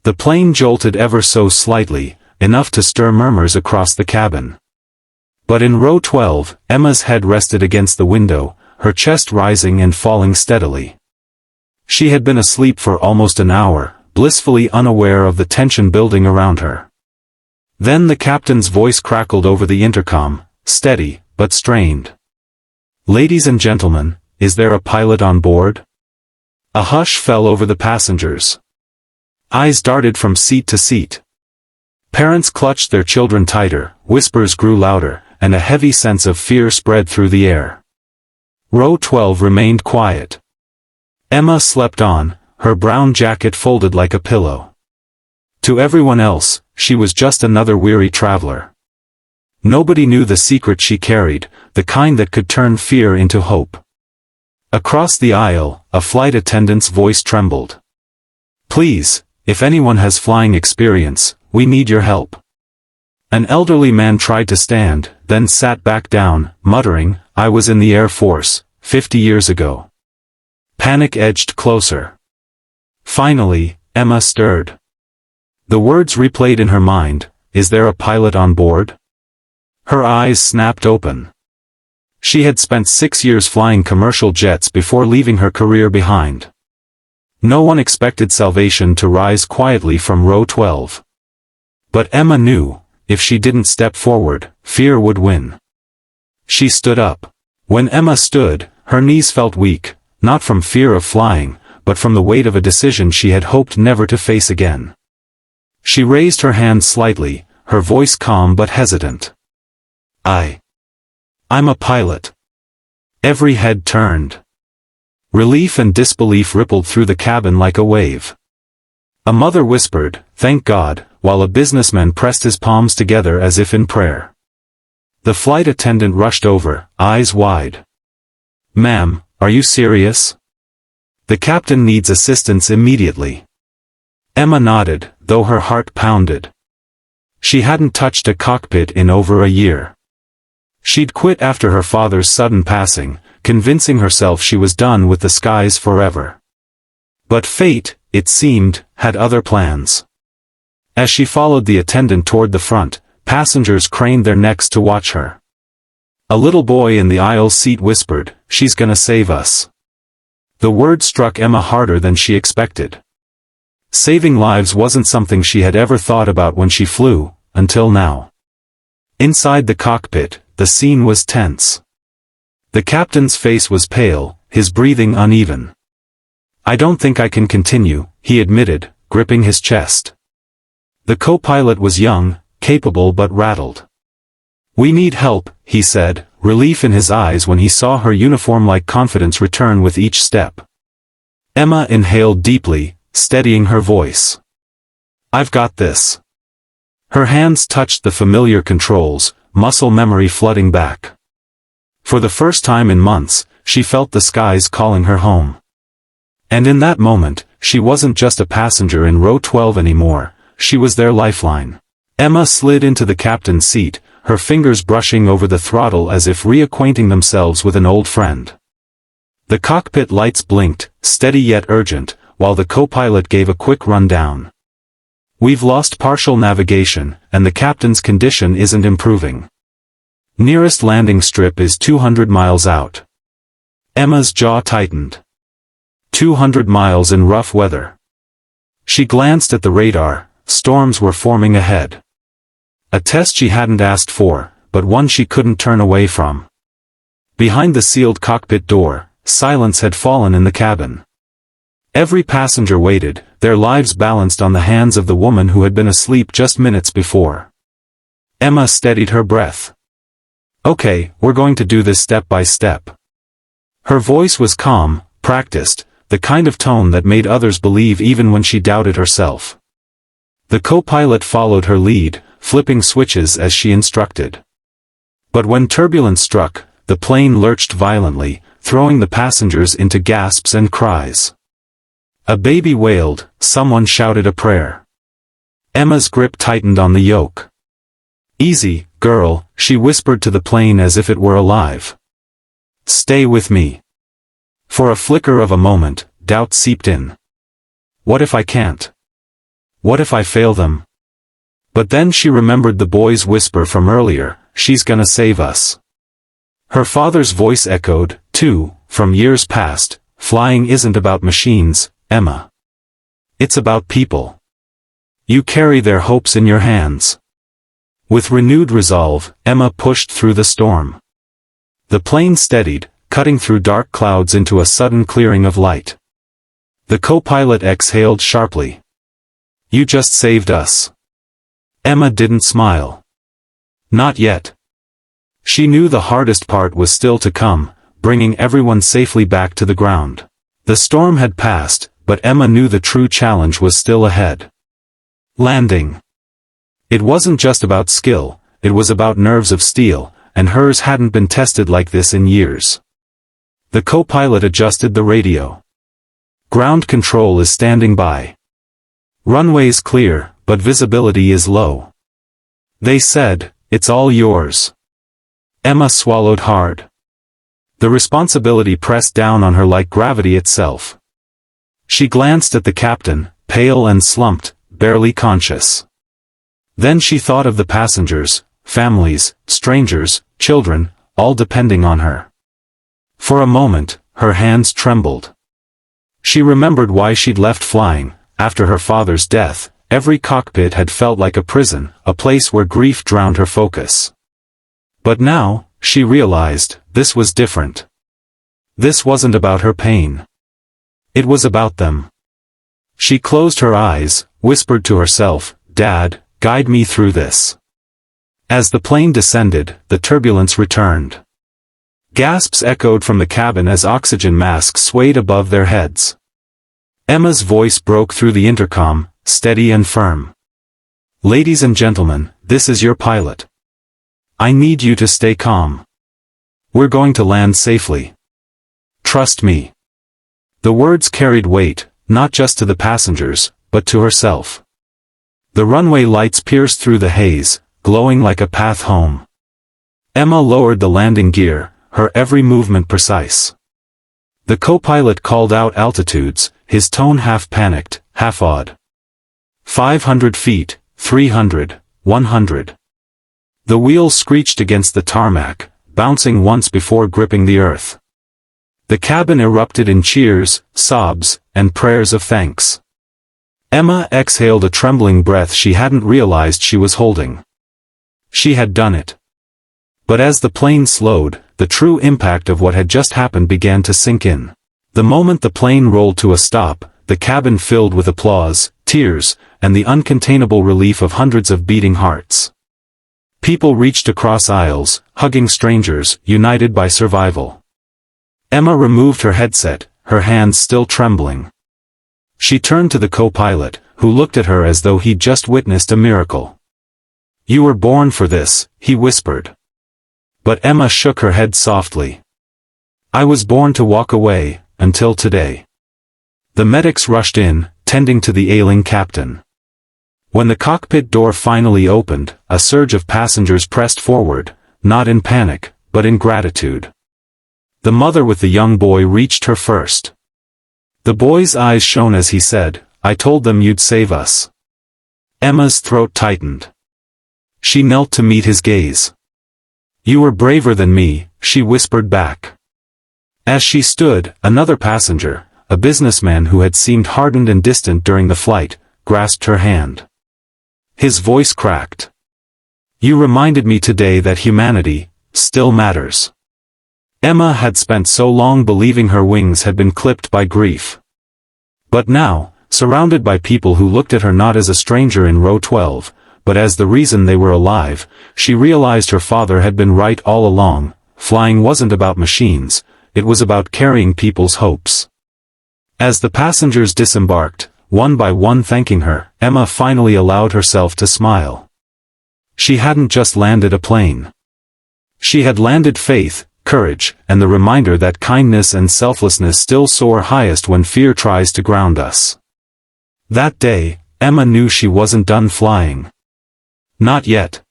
The plane jolted ever so slightly, enough to stir murmurs across the cabin. But in row 12, Emma's head rested against the window, her chest rising and falling steadily. She had been asleep for almost an hour, blissfully unaware of the tension building around her. Then the captain's voice crackled over the intercom, steady, but strained. "Ladies and gentlemen, is there a pilot on board?" A hush fell over the passengers. Eyes darted from seat to seat. Parents clutched their children tighter, whispers grew louder, and a heavy sense of fear spread through the air. Row 12 remained quiet. Emma slept on, her brown jacket folded like a pillow. To everyone else, she was just another weary traveler. Nobody knew the secret she carried, the kind that could turn fear into hope. Across the aisle, a flight attendant's voice trembled. "Please, if anyone has flying experience, we need your help." An elderly man tried to stand, then sat back down, muttering, "I was in the Air Force, 50 years ago." Panic edged closer. Finally, Emma stirred. The words replayed in her mind, "Is there a pilot on board?" Her eyes snapped open. She had spent 6 years flying commercial jets before leaving her career behind. No one expected salvation to rise quietly from row 12. But Emma knew, if she didn't step forward, fear would win. She stood up. When Emma stood, her knees felt weak, not from fear of flying, but from the weight of a decision she had hoped never to face again. She raised her hand slightly, her voice calm but hesitant. I'm a pilot." Every head turned. Relief and disbelief rippled through the cabin like a wave. A mother whispered, "Thank God," while a businessman pressed his palms together as if in prayer. The flight attendant rushed over, eyes wide. "Ma'am, are you serious? The captain needs assistance immediately." Emma nodded, though her heart pounded. She hadn't touched a cockpit in over a year. She'd quit after her father's sudden passing, convincing herself she was done with the skies forever. But fate, it seemed, had other plans. As she followed the attendant toward the front, passengers craned their necks to watch her. A little boy in the aisle seat whispered, "She's gonna save us." The word struck Emma harder than she expected. Saving lives wasn't something she had ever thought about when she flew, until now. Inside the cockpit, the scene was tense. The captain's face was pale, his breathing uneven. "I don't think I can continue," he admitted, gripping his chest. The co-pilot was young, capable but rattled. "We need help," he said, relief in his eyes when he saw her uniform-like confidence return with each step. Emma inhaled deeply, steadying her voice. "I've got this." Her hands touched the familiar controls, muscle memory flooding back. For the first time in months, she felt the skies calling her home. And in that moment, she wasn't just a passenger in row 12 anymore, she was their lifeline. Emma slid into the captain's seat, her fingers brushing over the throttle as if reacquainting themselves with an old friend. The cockpit lights blinked, steady yet urgent, while the co-pilot gave a quick rundown. "We've lost partial navigation, and the captain's condition isn't improving. Nearest landing strip is 200 miles out." Emma's jaw tightened. 200 miles in rough weather. She glanced at the radar, storms were forming ahead. A test she hadn't asked for, but one she couldn't turn away from. Behind the sealed cockpit door, silence had fallen in the cabin. Every passenger waited, their lives balanced on the hands of the woman who had been asleep just minutes before. Emma steadied her breath. "Okay, we're going to do this step by step." Her voice was calm, practiced, the kind of tone that made others believe even when she doubted herself. The co-pilot followed her lead, flipping switches as she instructed. But when turbulence struck, the plane lurched violently, throwing the passengers into gasps and cries. A baby wailed, someone shouted a prayer. Emma's grip tightened on the yoke. "Easy, girl," she whispered to the plane as if it were alive. "Stay with me." For a flicker of a moment, doubt seeped in. What if I can't? What if I fail them? But then she remembered the boy's whisper from earlier, she's gonna save us. Her father's voice echoed, too, from years past, flying isn't about machines, Emma. It's about people. You carry their hopes in your hands. With renewed resolve, Emma pushed through the storm. The plane steadied, cutting through dark clouds into a sudden clearing of light. The co-pilot exhaled sharply. You just saved us. Emma didn't smile. Not yet. She knew the hardest part was still to come, bringing everyone safely back to the ground. The storm had passed, but Emma knew the true challenge was still ahead. Landing. It wasn't just about skill, it was about nerves of steel, and hers hadn't been tested like this in years. The co-pilot adjusted the radio. Ground control is standing by. Runway's clear, but visibility is low. They said, it's all yours. Emma swallowed hard. The responsibility pressed down on her like gravity itself. She glanced at the captain, pale and slumped, barely conscious. Then she thought of the passengers, families, strangers, children, all depending on her. For a moment, her hands trembled. She remembered why she'd left flying. After her father's death, every cockpit had felt like a prison, a place where grief drowned her focus. But now, she realized, this was different. This wasn't about her pain. It was about them. She closed her eyes, whispered to herself, Dad, guide me through this. As the plane descended, the turbulence returned. Gasps echoed from the cabin as oxygen masks swayed above their heads. Emma's voice broke through the intercom, steady and firm. Ladies and gentlemen, this is your pilot. I need you to stay calm. We're going to land safely. Trust me. The words carried weight, not just to the passengers, but to herself. The runway lights pierced through the haze, glowing like a path home. Emma lowered the landing gear, her every movement precise. The co-pilot called out altitudes, his tone half panicked, half awed. 500 feet, 300, 100. The wheels screeched against the tarmac, bouncing once before gripping the earth. The cabin erupted in cheers, sobs, and prayers of thanks. Emma exhaled a trembling breath she hadn't realized she was holding. She had done it. But as the plane slowed, the true impact of what had just happened began to sink in. The moment the plane rolled to a stop, the cabin filled with applause, tears, and the uncontainable relief of hundreds of beating hearts. People reached across aisles, hugging strangers, united by survival. Emma removed her headset, her hands still trembling. She turned to the co-pilot, who looked at her as though he'd just witnessed a miracle. You were born for this, he whispered. But Emma shook her head softly. I was born to walk away, until today. The medics rushed in, tending to the ailing captain. When the cockpit door finally opened, a surge of passengers pressed forward, not in panic, but in gratitude. The mother with the young boy reached her first. The boy's eyes shone as he said, I told them you'd save us. Emma's throat tightened. She knelt to meet his gaze. You were braver than me, she whispered back. As she stood, another passenger, a businessman who had seemed hardened and distant during the flight, grasped her hand. His voice cracked. You reminded me today that humanity still matters. Emma had spent so long believing her wings had been clipped by grief. But now, surrounded by people who looked at her not as a stranger in row 12, but as the reason they were alive, she realized her father had been right all along. Flying wasn't about machines, it was about carrying people's hopes. As the passengers disembarked, one by one thanking her, Emma finally allowed herself to smile. She hadn't just landed a plane. She had landed faith, courage, and the reminder that kindness and selflessness still soar highest when fear tries to ground us. That day, Emma knew she wasn't done flying. Not yet.